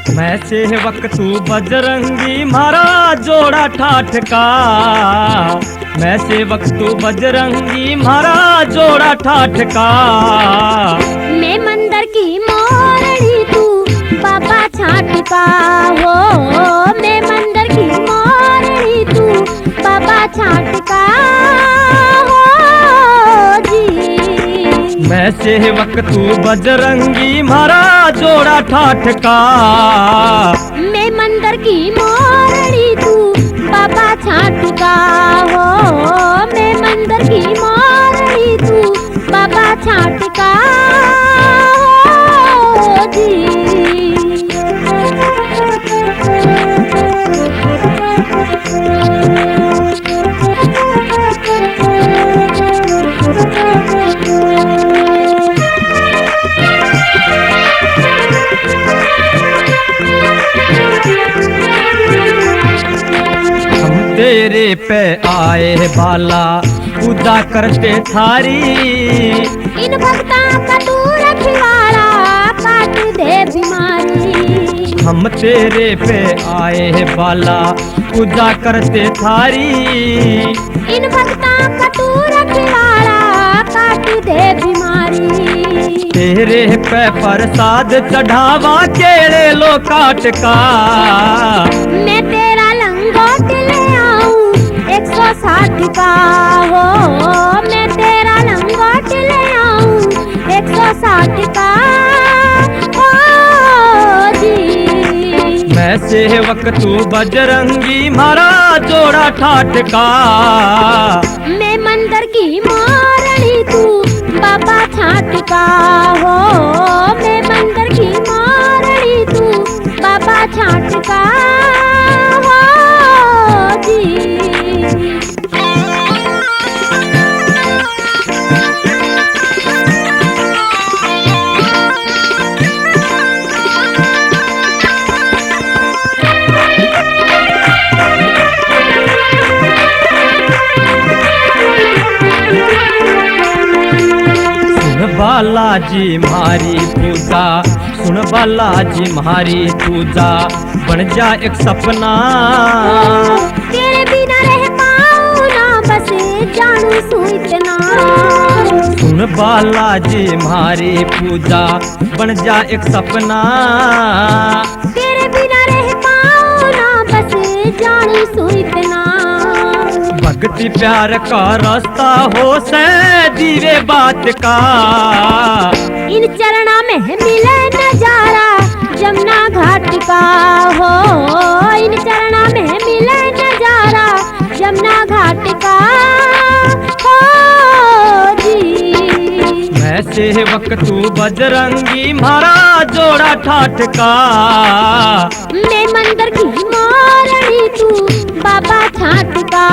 मैं सेवक तू बजरंगी मारा जोड़ा ठाठ का। मैं सेवक तू बजरंगी मारा जोड़ा ठाठ का। मैं मंदिर की मोरनी तू बाबा छाट का हो। मैं मंदिर की मोरनी तू बाबा छाट का हो जी। मैं सेवक तू बजरंगी मारा जोड़ा ठाठ का। मैं मंदिर की मोरनी तू बाबा छाट का हो। मैं मंदिर की मोरनी तू बाबा छाट का हो जी। तेरे पे आए बाला पूजा करते थारी। इन भक्ता का तू रखवाला काट दे बीमारी। हम तेरे पे आए बाला पूजा करते थारी। इन भक्ता का तू रखवाला काट दे बीमारी। तेरे पे प्रसाद चढ़ावा केले लो काट का। मैं तेरा लंगोट ले आऊं 160 का हो। मैं तेरा लंगोट ले आऊं 160 का हो जी। मैं सेवक तू बजरंगी मारा जोड़ा ठाठ का। मैं मंदिर की मोरनी तू बाबा छाट का हो। मैं मंदिर की मोरनी तू बाबा छाट का हो जी। बालाजी मारी पूजा सुन बालाजी मारी पूजा बन जा एक सपना। तेरे बिना रह पाऊं ना बस जानू सू इतना। सुन बालाजी मारी पूजा बन जा एक सपना। तेरे बिना रह पाऊं ना बस जानू सू इतना। भक्ति प्यार का रास्ता हो से दीवे बात का। इन चरणा में मिले नजारा जमुना घाट का हो। इन चरणा में मिले नजारा जमुना घाट का हो जी। मैं सेवक तू बजरंगी मारा जोड़ा ठाठ का। मैं मंदिर की मोरनी तू बाबा छाट का